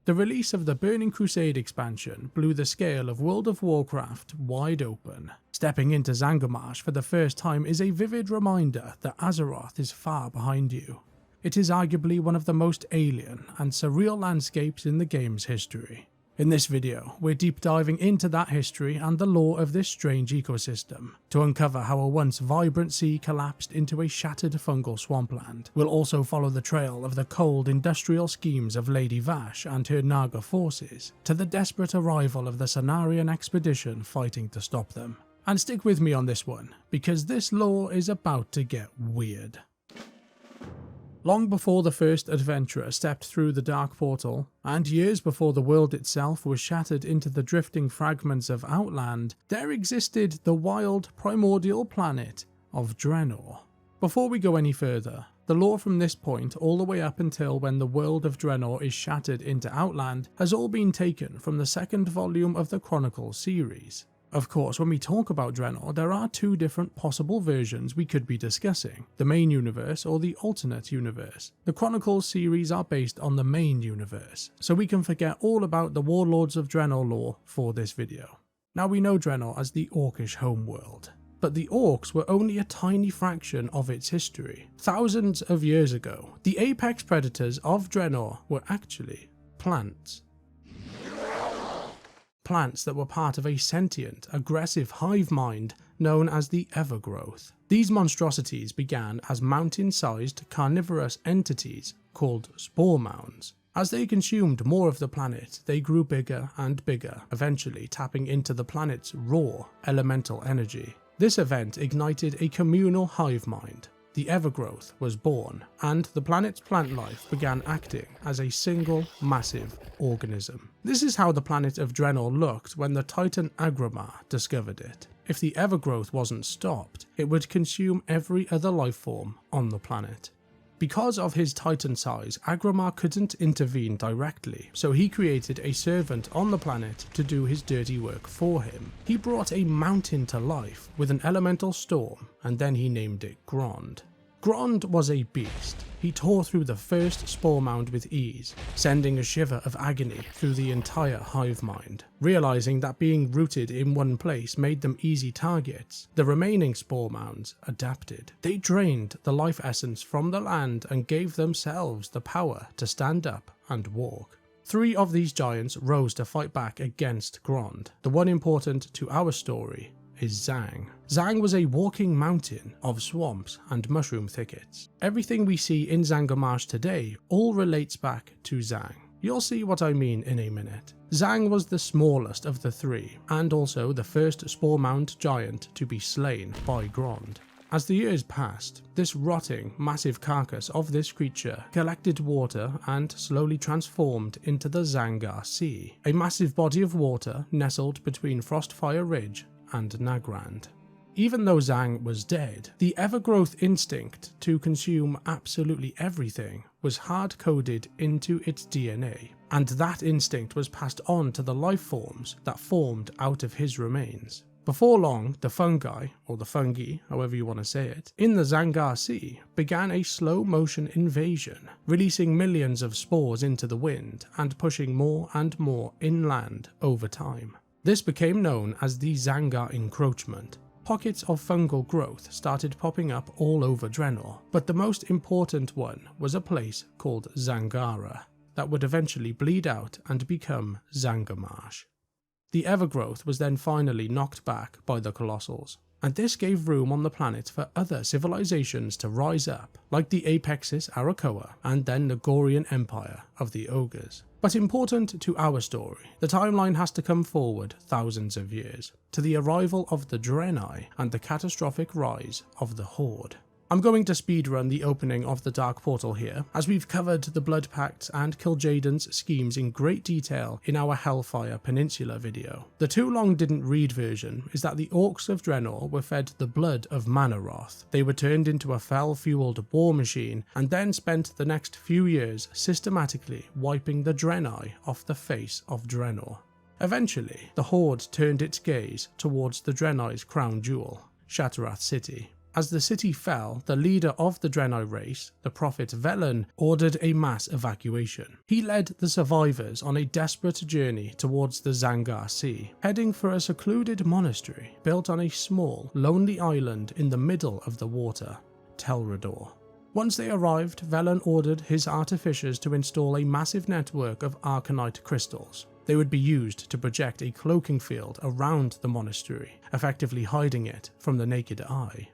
The release of the Burning Crusade expansion blew the scale of World of Warcraft wide open. Stepping into Zangarmarsh for the first time is a vivid reminder that Azeroth is far behind you. It is arguably one of the most alien and surreal landscapes in the game's history. In this video, we're deep diving into that history and the lore of this strange ecosystem, to uncover how a once vibrant sea collapsed into a shattered fungal swampland. We'll also follow the trail of the cold industrial schemes of Lady Vashj and her Naga forces, to the desperate arrival of the Cenarion expedition fighting to stop them. And stick with me on this one, because this lore is about to get weird. Long before the first adventurer stepped through the Dark Portal, and years before the world itself was shattered into the drifting fragments of Outland, there existed the wild, primordial planet of Draenor. Before we go any further, the lore from this point all the way up until when the world of Draenor is shattered into Outland has all been taken from the second volume of the Chronicles series. Of course, when we talk about Draenor, there are two different possible versions we could be discussing, the main universe or the alternate universe. The Chronicles series are based on the main universe, so we can forget all about the Warlords of Draenor lore for this video. Now we know Draenor as the Orcish homeworld, but the Orcs were only a tiny fraction of its history. Thousands of years ago, the apex predators of Draenor were actually plants. Plants that were part of a sentient, aggressive hive mind known as the Evergrowth. These monstrosities began as mountain-sized carnivorous entities called Sporemounds. As they consumed more of the planet, they grew bigger and bigger, eventually tapping into the planet's raw elemental energy. This event ignited a communal hive mind. The Evergrowth was born, and the planet's plant life began acting as a single, massive organism. This is how the planet of Draenor looked when the Titan Agromar discovered it. If the Evergrowth wasn't stopped, it would consume every other life form on the planet. Because of his titan size, Agromar couldn't intervene directly, so he created a servant on the planet to do his dirty work for him. He brought a mountain to life with an elemental storm, and then he named it Grond. Grond was a beast. He tore through the first spore mound with ease, sending a shiver of agony through the entire hive mind. Realizing that being rooted in one place made them easy targets, the remaining spore mounds adapted. They drained the life essence from the land and gave themselves the power to stand up and walk. 3 of these giants rose to fight back against Grond. The one important to our story is Zang. Zang was a walking mountain of swamps and mushroom thickets. Everything we see in Zangarmarsh today all relates back to Zang. You'll see what I mean in a minute. Zang was the smallest of the 3, and also the first spore mound giant to be slain by Grond. As the years passed, this rotting, massive carcass of this creature collected water and slowly transformed into the Zangar Sea, a massive body of water nestled between Frostfire Ridge and Nagrand. Even though Zang was dead, the Evergrowth instinct to consume absolutely everything was hard-coded into its DNA, and that instinct was passed on to the life forms that formed out of his remains. Before long, the fungi, or the fungi, however you want to say it, in the Zangar Sea began a slow-motion invasion, releasing millions of spores into the wind and pushing more and more inland over time. This became known as the Zangar encroachment. Pockets of fungal growth started popping up all over Draenor, but the most important one was a place called Zangara that would eventually bleed out and become Zangarmarsh. The Evergrowth was then finally knocked back by the Colossals, and this gave room on the planet for other civilizations to rise up, like the Apexis Arakoa and then the Gorian Empire of the Ogres. But important to our story, the timeline has to come forward thousands of years, to the arrival of the Draenei and the catastrophic rise of the Horde. I'm going to speedrun the opening of the Dark Portal here, as we've covered the Blood Pacts and Kil'jaeden's schemes in great detail in our Hellfire Peninsula video. The too long didn't read version is that the Orcs of Draenor were fed the blood of Manaroth. They were turned into a fel-fueled war machine, and then spent the next few years systematically wiping the Draenei off the face of Draenor. Eventually, the Horde turned its gaze towards the Draenei's crown jewel, Shattrath City. As the city fell, the leader of the Draenei race, the prophet Velen, ordered a mass evacuation. He led the survivors on a desperate journey towards the Zangar Sea, heading for a secluded monastery built on a small, lonely island in the middle of the water, Telredor. Once they arrived, Velen ordered his artificers to install a massive network of arcanite crystals. They would be used to project a cloaking field around the monastery, effectively hiding it from the naked eye.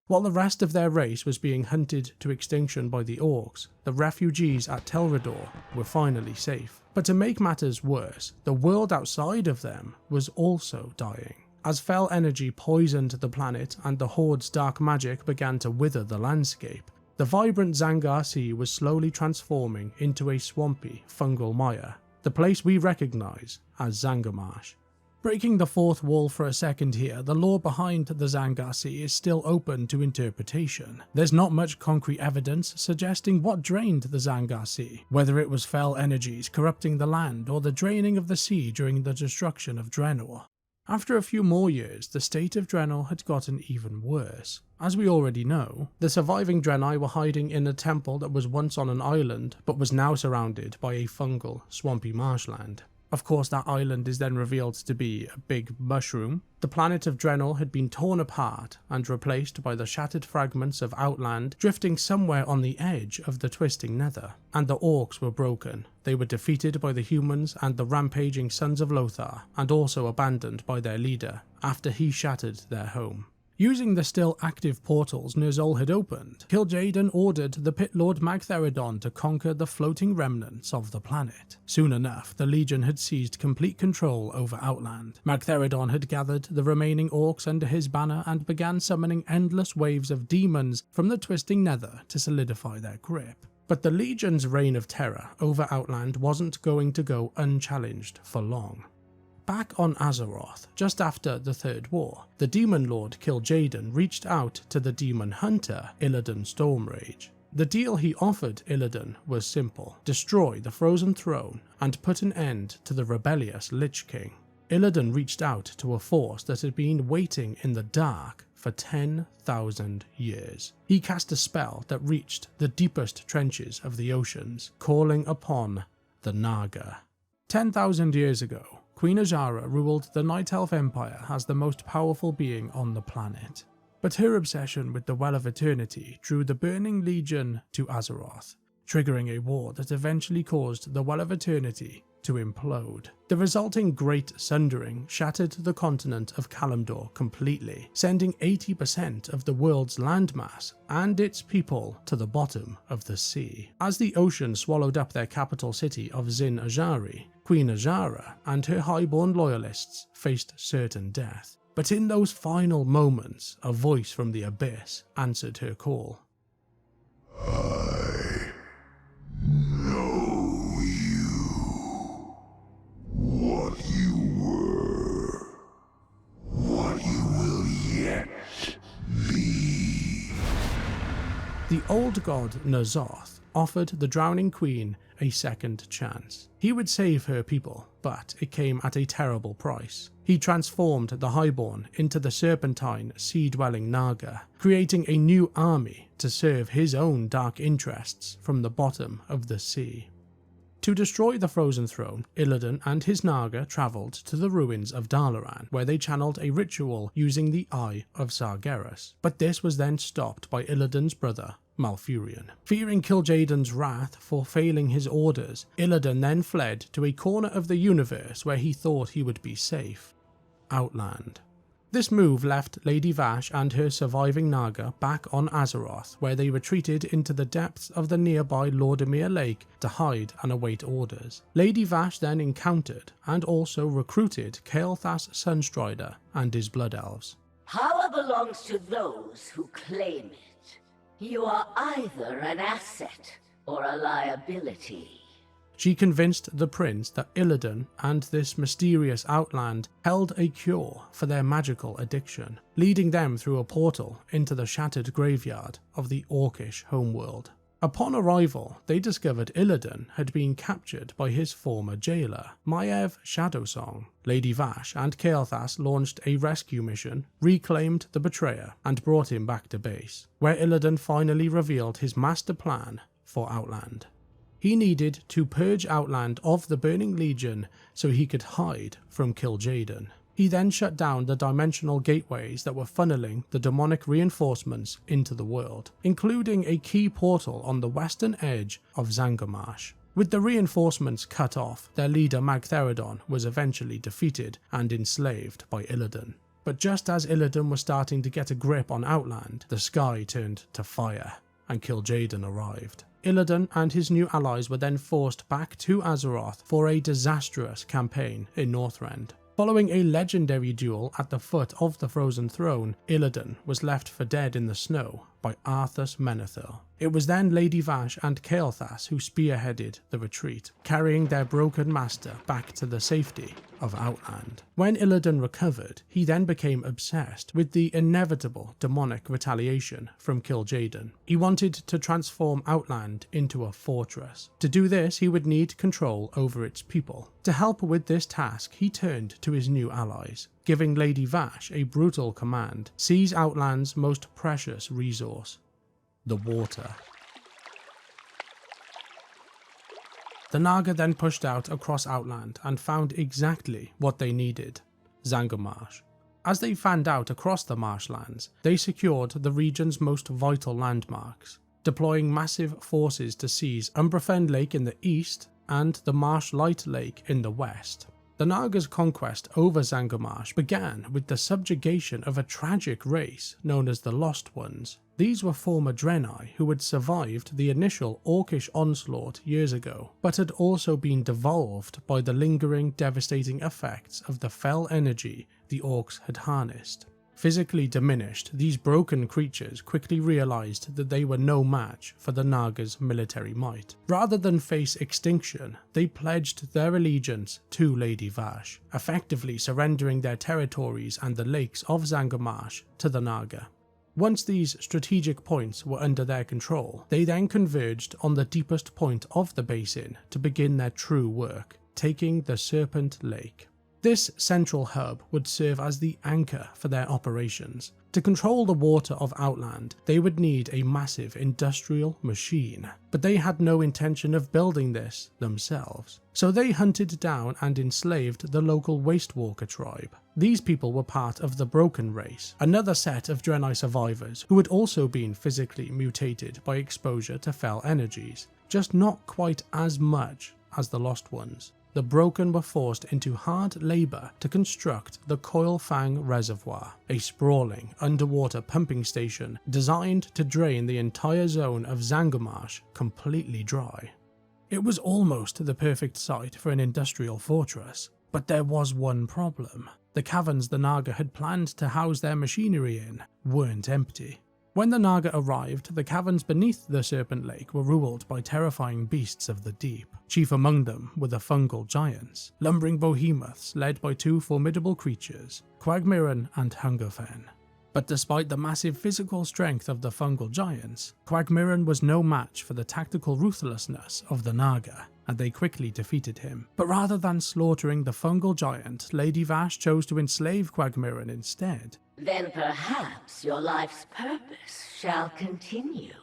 While the rest of their race was being hunted to extinction by the orcs, the refugees at Telredor were finally safe. But to make matters worse, the world outside of them was also dying. As fell energy poisoned the planet and the Horde's dark magic began to wither the landscape, the vibrant Zangar Sea was slowly transforming into a swampy, fungal mire, the place we recognise as Zangarmarsh. Breaking the fourth wall for a second here, the lore behind the Zangar Sea is still open to interpretation. There's not much concrete evidence suggesting what drained the Zangar Sea, whether it was fell energies corrupting the land or the draining of the sea during the destruction of Draenor. After a few more years, the state of Draenor had gotten even worse. As we already know, the surviving Draenei were hiding in a temple that was once on an island, but was now surrounded by a fungal, swampy marshland. Of course, that island is then revealed to be a big mushroom. The planet of Draenor had been torn apart and replaced by the shattered fragments of Outland drifting somewhere on the edge of the twisting nether. And the orcs were broken. They were defeated by the humans and the rampaging sons of Lothar, and also abandoned by their leader after he shattered their home. Using the still active portals Ner'zhul had opened, Kil'jaeden ordered the Pit Lord Magtheridon to conquer the floating remnants of the planet. Soon enough, the Legion had seized complete control over Outland. Magtheridon had gathered the remaining orcs under his banner and began summoning endless waves of demons from the twisting nether to solidify their grip. But the Legion's reign of terror over Outland wasn't going to go unchallenged for long. Back on Azeroth, just after the Third War, the Demon Lord Kil'jaeden reached out to the Demon Hunter Illidan Stormrage. The deal he offered Illidan was simple: destroy the Frozen Throne and put an end to the rebellious Lich King. Illidan reached out to a force that had been waiting in the dark for 10,000 years. He cast a spell that reached the deepest trenches of the oceans, calling upon the Naga. 10,000 years ago, Queen Azshara ruled the Night Elf Empire as the most powerful being on the planet. But her obsession with the Well of Eternity drew the Burning Legion to Azeroth, triggering a war that eventually caused the Well of Eternity to implode. The resulting Great Sundering shattered the continent of Kalimdor completely, sending 80% of the world's landmass and its people to the bottom of the sea. As the ocean swallowed up their capital city of Zin Azshari, Queen Azshara and her highborn loyalists faced certain death. But in those final moments, a voice from the abyss answered her call. I know you. What you were. What you will yet be. The old god N'Zoth offered the drowning queen a second chance. He would save her people, but it came at a terrible price. He transformed the Highborn into the serpentine, sea-dwelling Naga, creating a new army to serve his own dark interests from the bottom of the sea. To destroy the Frozen Throne, Illidan and his Naga travelled to the ruins of Dalaran, where they channeled a ritual using the Eye of Sargeras. But this was then stopped by Illidan's brother, Malfurion. Fearing Kil'jaeden's wrath for failing his orders, Illidan then fled to a corner of the universe where he thought he would be safe: Outland. This move left Lady Vashj and her surviving Naga back on Azeroth, where they retreated into the depths of the nearby Lordemir Lake to hide and await orders. Lady Vashj then encountered and also recruited Kael'thas Sunstrider and his Blood Elves. Power belongs to those who claim it. You are either an asset or a liability. She convinced the prince that Illidan and this mysterious Outland held a cure for their magical addiction, leading them through a portal into the shattered graveyard of the Orcish homeworld. Upon arrival, they discovered Illidan had been captured by his former jailer, Mire Shadowsong. Lady Vashj and Kael'thas launched a rescue mission, reclaimed the betrayer, and brought him back to base, where Illidan finally revealed his master plan for Outland. He needed to purge Outland of the Burning Legion so he could hide from Kil'jaeden. He then shut down the dimensional gateways that were funneling the demonic reinforcements into the world, including a key portal on the western edge of Zangarmarsh. With the reinforcements cut off, their leader Magtheridon was eventually defeated and enslaved by Illidan. But just as Illidan was starting to get a grip on Outland, the sky turned to fire, and Kil'jaeden arrived. Illidan and his new allies were then forced back to Azeroth for a disastrous campaign in Northrend. Following a legendary duel at the foot of the Frozen Throne, Illidan was left for dead in the snow by Arthas Menethil. It was then Lady Vashj and Kael'thas who spearheaded the retreat, carrying their broken master back to the safety of Outland. When Illidan recovered, he then became obsessed with the inevitable demonic retaliation from Kil'jaeden. He wanted to transform Outland into a fortress. To do this, he would need control over its people. To help with this task, he turned to his new allies, giving Lady Vashj a brutal command: seize Outland's most precious resource, the water. The Naga then pushed out across Outland and found exactly what they needed: Zangarmarsh. As they fanned out across the marshlands, they secured the region's most vital landmarks, deploying massive forces to seize Umbrafen Lake in the east and the Marsh Light Lake in the west. The Naga's conquest over Zangarmarsh began with the subjugation of a tragic race known as the Lost Ones. These were former Draenei who had survived the initial Orcish onslaught years ago, but had also been devolved by the lingering, devastating effects of the fell energy the Orcs had harnessed. Physically diminished, these broken creatures quickly realized that they were no match for the Naga's military might. Rather than face extinction, they pledged their allegiance to Lady Vashj, effectively surrendering their territories and the lakes of Zangarmarsh to the Naga. Once these strategic points were under their control, they then converged on the deepest point of the basin to begin their true work, taking the Serpent Lake. This central hub would serve as the anchor for their operations. To control the water of Outland, they would need a massive industrial machine, but they had no intention of building this themselves. So they hunted down and enslaved the local Wastewalker tribe. These people were part of the Broken Race, another set of Draenei survivors who had also been physically mutated by exposure to fell energies, just not quite as much as the Lost Ones. The Broken were forced into hard labour to construct the Coilfang Reservoir, a sprawling underwater pumping station designed to drain the entire zone of Zangarmarsh completely dry. It was almost the perfect site for an industrial fortress, but there was one problem. The caverns the Naga had planned to house their machinery in weren't empty. When the Naga arrived, the caverns beneath the Serpent Lake were ruled by terrifying beasts of the deep. Chief among them were the fungal giants, lumbering behemoths led by two formidable creatures, Quagmiren and Hungerfen. But despite the massive physical strength of the fungal giants, Quagmiren was no match for the tactical ruthlessness of the Naga, and they quickly defeated him. But rather than slaughtering the fungal giant, Lady Vashj chose to enslave Quagmiren instead. Then perhaps your life's purpose shall continue.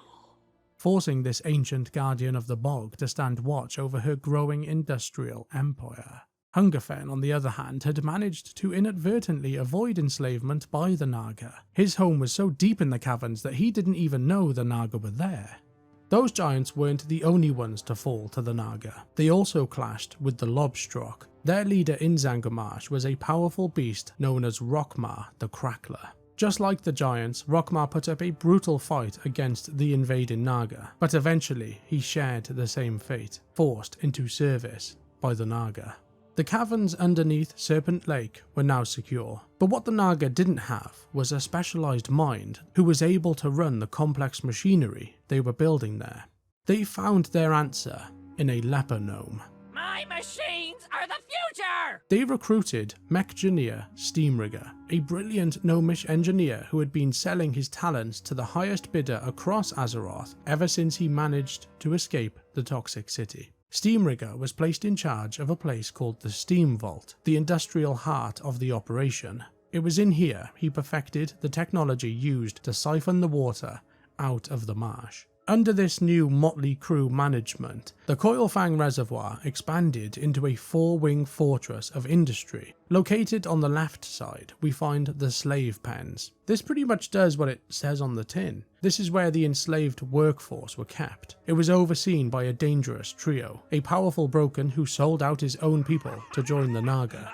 Forcing this ancient guardian of the bog to stand watch over her growing industrial empire. Hungerfen, on the other hand, had managed to inadvertently avoid enslavement by the Naga. His home was so deep in the caverns that he didn't even know the Naga were there. Those giants weren't the only ones to fall to the Naga. They also clashed with the Lobstrok. Their leader in Zangarmarsh was a powerful beast known as Rockmar the Crackler. Just like the giants, Rockmar put up a brutal fight against the invading Naga, but eventually he shared the same fate, forced into service by the Naga. The caverns underneath Serpent Lake were now secure, but what the Naga didn't have was a specialized mind who was able to run the complex machinery they were building there. They found their answer in a leper gnome. My Time machines are the future! They recruited mech-engineer Steamrigger, a brilliant gnomish engineer who had been selling his talents to the highest bidder across Azeroth ever since he managed to escape the Toxic City. Steamrigger was placed in charge of a place called the Steam Vault, the industrial heart of the operation. It was in here he perfected the technology used to siphon the water out of the marsh. Under this new motley crew management, the Coilfang Reservoir expanded into a four-wing fortress of industry. Located on the left side, we find the slave pens. This pretty much does what it says on the tin. This is where the enslaved workforce were kept. It was overseen by a dangerous trio, a powerful broken who sold out his own people to join the Naga.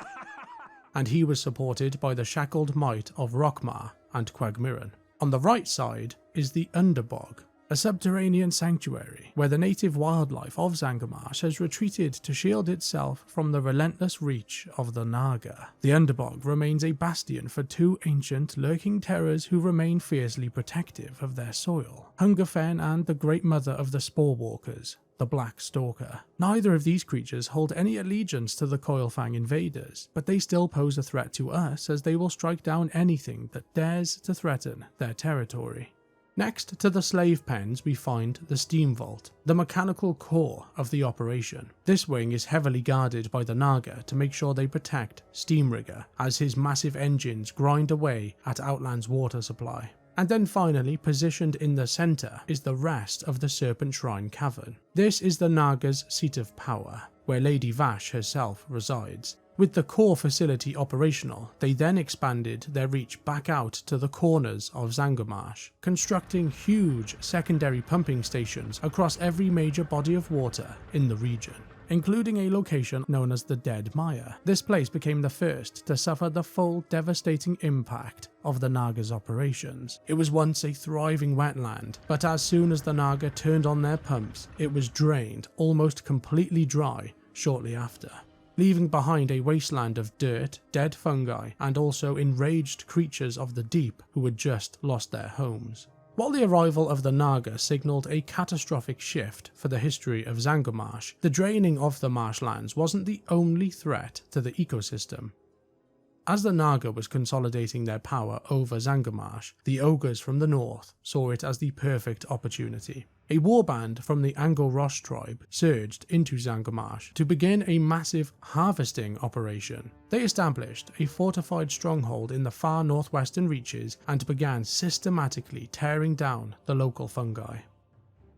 And he was supported by the shackled might of Rockmar and Quagmiran. On the right side is the Underbog, a subterranean sanctuary where the native wildlife of Zangarmarsh has retreated to shield itself from the relentless reach of the Naga. The Underbog remains a bastion for two ancient lurking terrors who remain fiercely protective of their soil, Hungerfen and the great mother of the Sporewalkers, the Black Stalker. Neither of these creatures hold any allegiance to the Coilfang invaders, but they still pose a threat to us as they will strike down anything that dares to threaten their territory. Next to the slave pens we find the Steam Vault, the mechanical core of the operation. This wing is heavily guarded by the Naga to make sure they protect Steamrigger as his massive engines grind away at Outland's water supply. And then finally, positioned in the centre, is the rest of the Serpent Shrine Cavern. This is the Naga's seat of power, where Lady Vashj herself resides. With the core facility operational, they then expanded their reach back out to the corners of Zangarmarsh, constructing huge secondary pumping stations across every major body of water in the region, including a location known as the Dead Mire. This place became the first to suffer the full devastating impact of the Naga's operations. It was once a thriving wetland, but as soon as the Naga turned on their pumps, it was drained almost completely dry shortly after, leaving behind a wasteland of dirt, dead fungi, and also enraged creatures of the deep who had just lost their homes. While the arrival of the Naga signalled a catastrophic shift for the history of Zangarmarsh, the draining of the marshlands wasn't the only threat to the ecosystem. As the Naga was consolidating their power over Zangarmarsh, the Ogres from the north saw it as the perfect opportunity. A warband from the Ango'rosh tribe surged into Zangarmarsh to begin a massive harvesting operation. They established a fortified stronghold in the far northwestern reaches and began systematically tearing down the local fungi.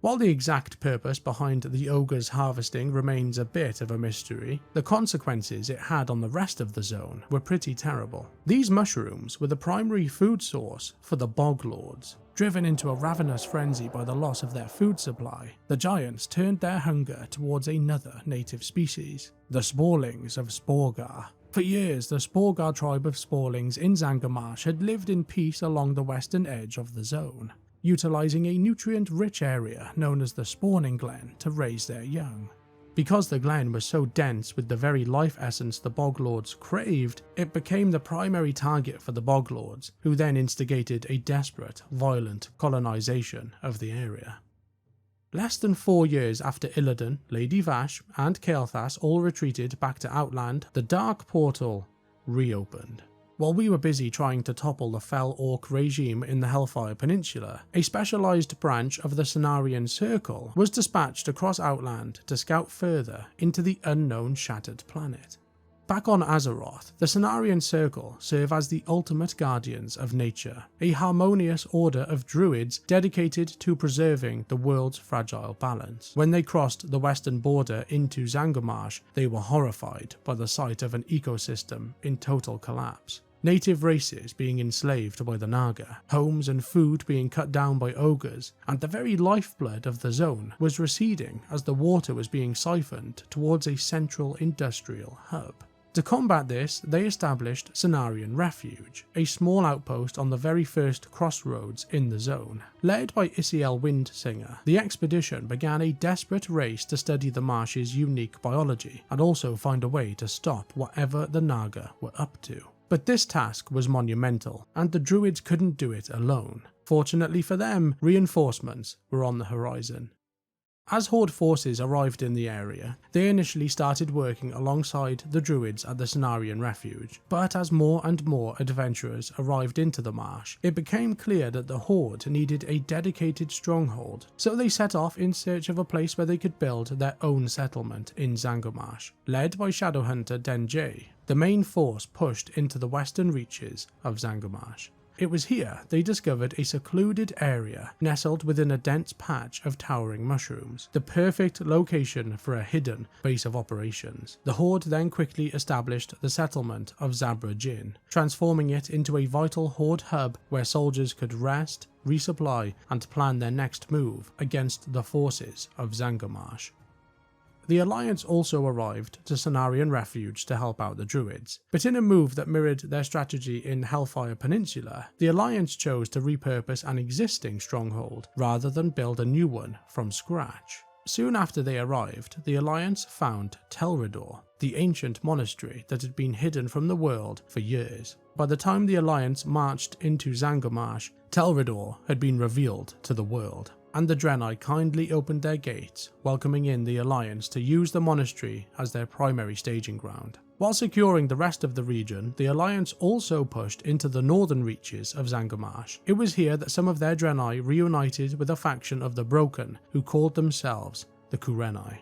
While the exact purpose behind the Ogre's harvesting remains a bit of a mystery, the consequences it had on the rest of the zone were pretty terrible. These mushrooms were the primary food source for the Bog Lords. Driven into a ravenous frenzy by the loss of their food supply, the giants turned their hunger towards another native species, the Sporelings of Sporeggar. For years, the Sporeggar tribe of Sporelings in Zangarmarsh had lived in peace along the western edge of the zone, utilising a nutrient-rich area known as the Spawning Glen to raise their young. Because the glen was so dense with the very life essence the Boglords craved, it became the primary target for the Boglords, who then instigated a desperate, violent colonisation of the area. Less than 4 years after Illidan, Lady Vashj, and Kael'thas all retreated back to Outland, the Dark Portal reopened. While we were busy trying to topple the fell orc regime in the Hellfire Peninsula, a specialised branch of the Cenarion Circle was dispatched across Outland to scout further into the unknown Shattered Planet. Back on Azeroth, the Cenarion Circle serve as the ultimate guardians of nature, a harmonious order of druids dedicated to preserving the world's fragile balance. When they crossed the western border into Zangarmarsh, they were horrified by the sight of an ecosystem in total collapse. Native races being enslaved by the Naga, homes and food being cut down by ogres, and the very lifeblood of the zone was receding as the water was being siphoned towards a central industrial hub. To combat this, they established Cenarion Refuge, a small outpost on the very first crossroads in the zone. Led by Isiel Windsinger, the expedition began a desperate race to study the marsh's unique biology, and also find a way to stop whatever the Naga were up to. But this task was monumental, and the druids couldn't do it alone. Fortunately for them, reinforcements were on the horizon. As Horde forces arrived in the area, they initially started working alongside the druids at the Cenarion refuge, but as more and more adventurers arrived into the marsh, it became clear that the Horde needed a dedicated stronghold, so they set off in search of a place where they could build their own settlement in Zangarmarsh. Led by Shadowhunter Denjay, the main force pushed into the western reaches of Zangarmarsh. It was here they discovered a secluded area nestled within a dense patch of towering mushrooms, the perfect location for a hidden base of operations. The Horde then quickly established the settlement of Zabrajin, transforming it into a vital Horde hub where soldiers could rest, resupply, and plan their next move against the forces of Zangarmarsh. The Alliance also arrived to Cenarion Refuge to help out the Druids, but in a move that mirrored their strategy in Hellfire Peninsula, the Alliance chose to repurpose an existing stronghold rather than build a new one from scratch. Soon after they arrived, the Alliance found Telredor, the ancient monastery that had been hidden from the world for years. By the time the Alliance marched into Zangarmarsh, Telredor had been revealed to the world, and the Draenei kindly opened their gates, welcoming in the Alliance to use the monastery as their primary staging ground. While securing the rest of the region, the Alliance also pushed into the northern reaches of Zangarmarsh. It was here that some of their Draenei reunited with a faction of the Broken, who called themselves the Kurenai.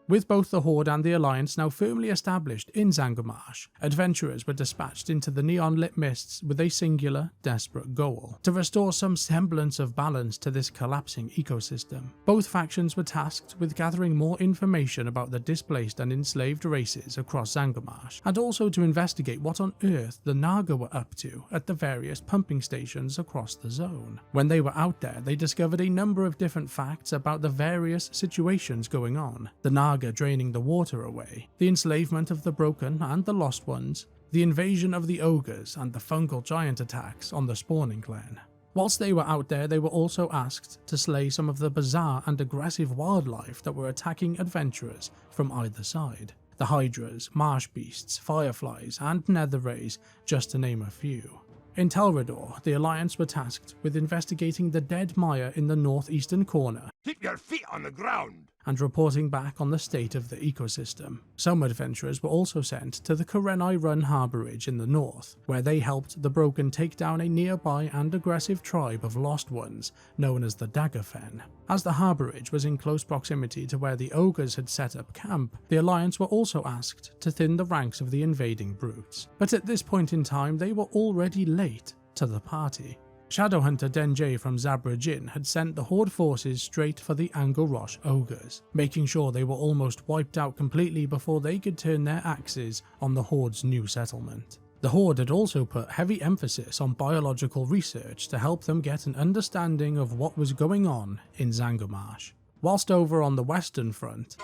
With both the Horde and the Alliance now firmly established in Zangarmarsh, adventurers were dispatched into the neon-lit mists with a singular, desperate goal: to restore some semblance of balance to this collapsing ecosystem. Both factions were tasked with gathering more information about the displaced and enslaved races across Zangarmarsh, and also to investigate what on earth the Naga were up to at the various pumping stations across the zone. When they were out there, they discovered a number of different facts about the various situations going on: the Naga draining the water away, the enslavement of the Broken and the Lost Ones, the invasion of the Ogres, and the fungal giant attacks on the spawning clan. Whilst they were out there, they were also asked to slay some of the bizarre and aggressive wildlife that were attacking adventurers from either side. The Hydras, marsh beasts, fireflies, and nether rays, just to name a few. In Telredor, the Alliance were tasked with investigating the dead Mire in the northeastern corner. Keep your feet on the ground! And reporting back on the state of the ecosystem. Some adventurers were also sent to the Karenai-run harbourage in the north, where they helped the Broken take down a nearby and aggressive tribe of Lost Ones known as the Daggerfen. As the harbourage was in close proximity to where the Ogres had set up camp, the Alliance were also asked to thin the ranks of the invading brutes. But at this point in time, they were already late to the party. Shadowhunter Denjay from Zabrajin had sent the Horde forces straight for the Ango'rosh Ogres, making sure they were almost wiped out completely before they could turn their axes on the Horde's new settlement. The Horde had also put heavy emphasis on biological research to help them get an understanding of what was going on in Zangarmarsh. Whilst over on the western front,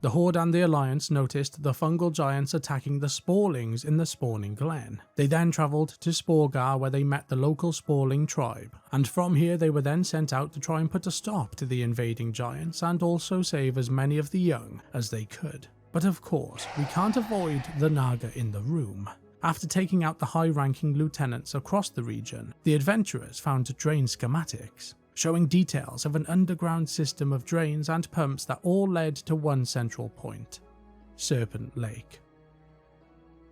the Horde and the Alliance noticed the fungal giants attacking the Sporelings in the spawning glen. They then travelled to Sporeggar, where they met the local Sporling tribe, and from here they were then sent out to try and put a stop to the invading giants and also save as many of the young as they could. But of course, we can't avoid the Naga in the room. After taking out the high-ranking lieutenants across the region, the adventurers found drain schematics, showing details of an underground system of drains and pumps that all led to one central point: Serpent Lake.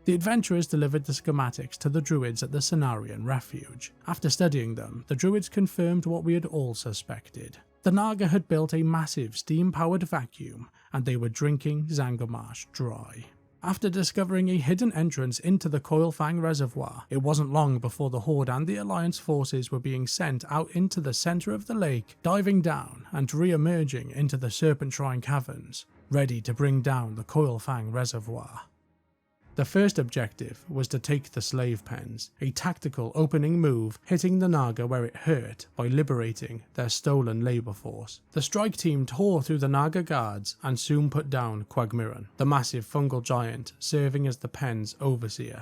The adventurers delivered the schematics to the Druids at the Cenarion refuge. After studying them, the Druids confirmed what we had all suspected. The Naga had built a massive steam-powered vacuum, and they were drinking Zangarmarsh dry. After discovering a hidden entrance into the Coilfang Reservoir, it wasn't long before the Horde and the Alliance forces were being sent out into the centre of the lake, diving down and re-emerging into the Serpentine caverns, ready to bring down the Coilfang Reservoir. The first objective was to take the slave pens, a tactical opening move hitting the Naga where it hurt by liberating their stolen labour force. The strike team tore through the Naga guards and soon put down Quagmiran, the massive fungal giant serving as the pen's overseer.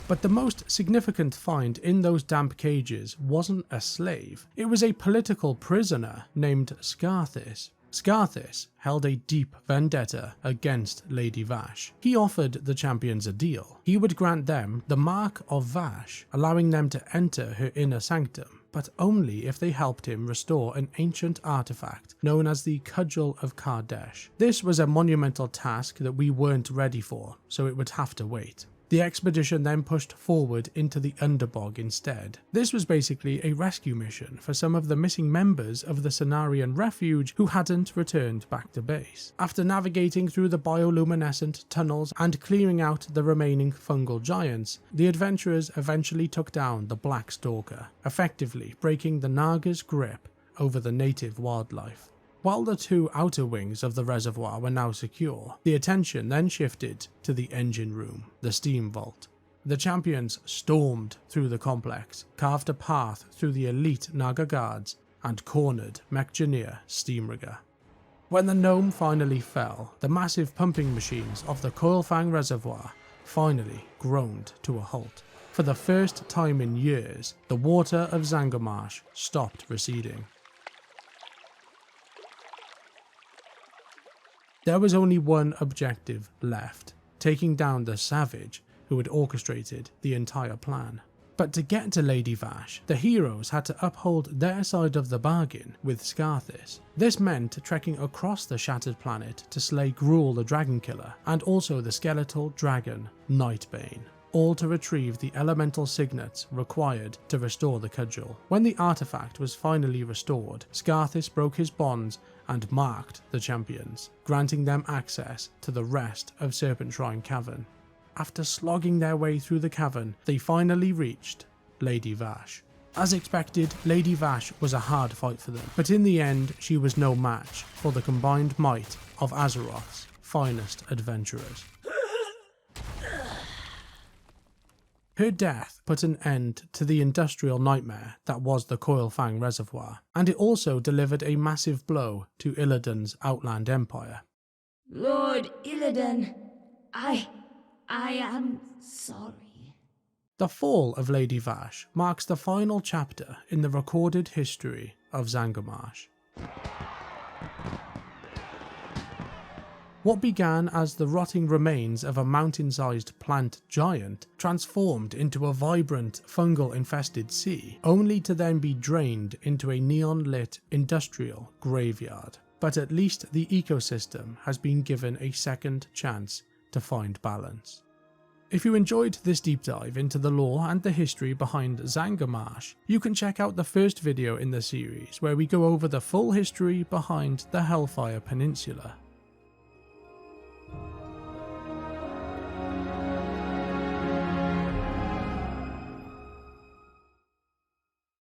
But the most significant find in those damp cages wasn't a slave, it was a political prisoner named Kael'thas. Kael'thas held a deep vendetta against Lady Vashj. He offered the champions a deal. He would grant them the Mark of Vashj, allowing them to enter her inner sanctum, but only if they helped him restore an ancient artifact known as the Cudgel of Kael'thas. This was a monumental task that we weren't ready for, so it would have to wait. The expedition then pushed forward into the Underbog instead. This was basically a rescue mission for some of the missing members of the Cenarion refuge who hadn't returned back to base. After navigating through the bioluminescent tunnels and clearing out the remaining fungal giants, the adventurers eventually took down the Black Stalker, effectively breaking the Naga's grip over the native wildlife. While the two outer wings of the reservoir were now secure, the attention then shifted to the engine room, the steam vault. The champions stormed through the complex, carved a path through the elite Naga guards, and cornered Mech'Jnir Steamrigger. When the gnome finally fell, the massive pumping machines of the Coilfang reservoir finally groaned to a halt. For the first time in years, the water of Zangarmarsh stopped receding. There was only one objective left, taking down the savage who had orchestrated the entire plan. But to get to Lady Vashj, the heroes had to uphold their side of the bargain with Kael'thas. This meant trekking across the shattered planet to slay Gruul the Dragon Killer and also the skeletal dragon Nightbane, all to retrieve the elemental signets required to restore the cudgel. When the artifact was finally restored, Kael'thas broke his bonds and marked the champions, granting them access to the rest of Serpent Shrine Cavern. After slogging their way through the cavern, they finally reached Lady Vashj. As expected, Lady Vashj was a hard fight for them, but in the end she was no match for the combined might of Azeroth's finest adventurers. Her death put an end to the industrial nightmare that was the Coilfang Reservoir, and it also delivered a massive blow to Illidan's Outland Empire. Lord Illidan, I am sorry. The fall of Lady Vashj marks the final chapter in the recorded history of Zangarmarsh. What began as the rotting remains of a mountain-sized plant giant transformed into a vibrant, fungal-infested sea, only to then be drained into a neon-lit industrial graveyard. But at least the ecosystem has been given a second chance to find balance. If you enjoyed this deep dive into the lore and the history behind Zangarmarsh, you can check out the first video in the series where we go over the full history behind the Hellfire Peninsula.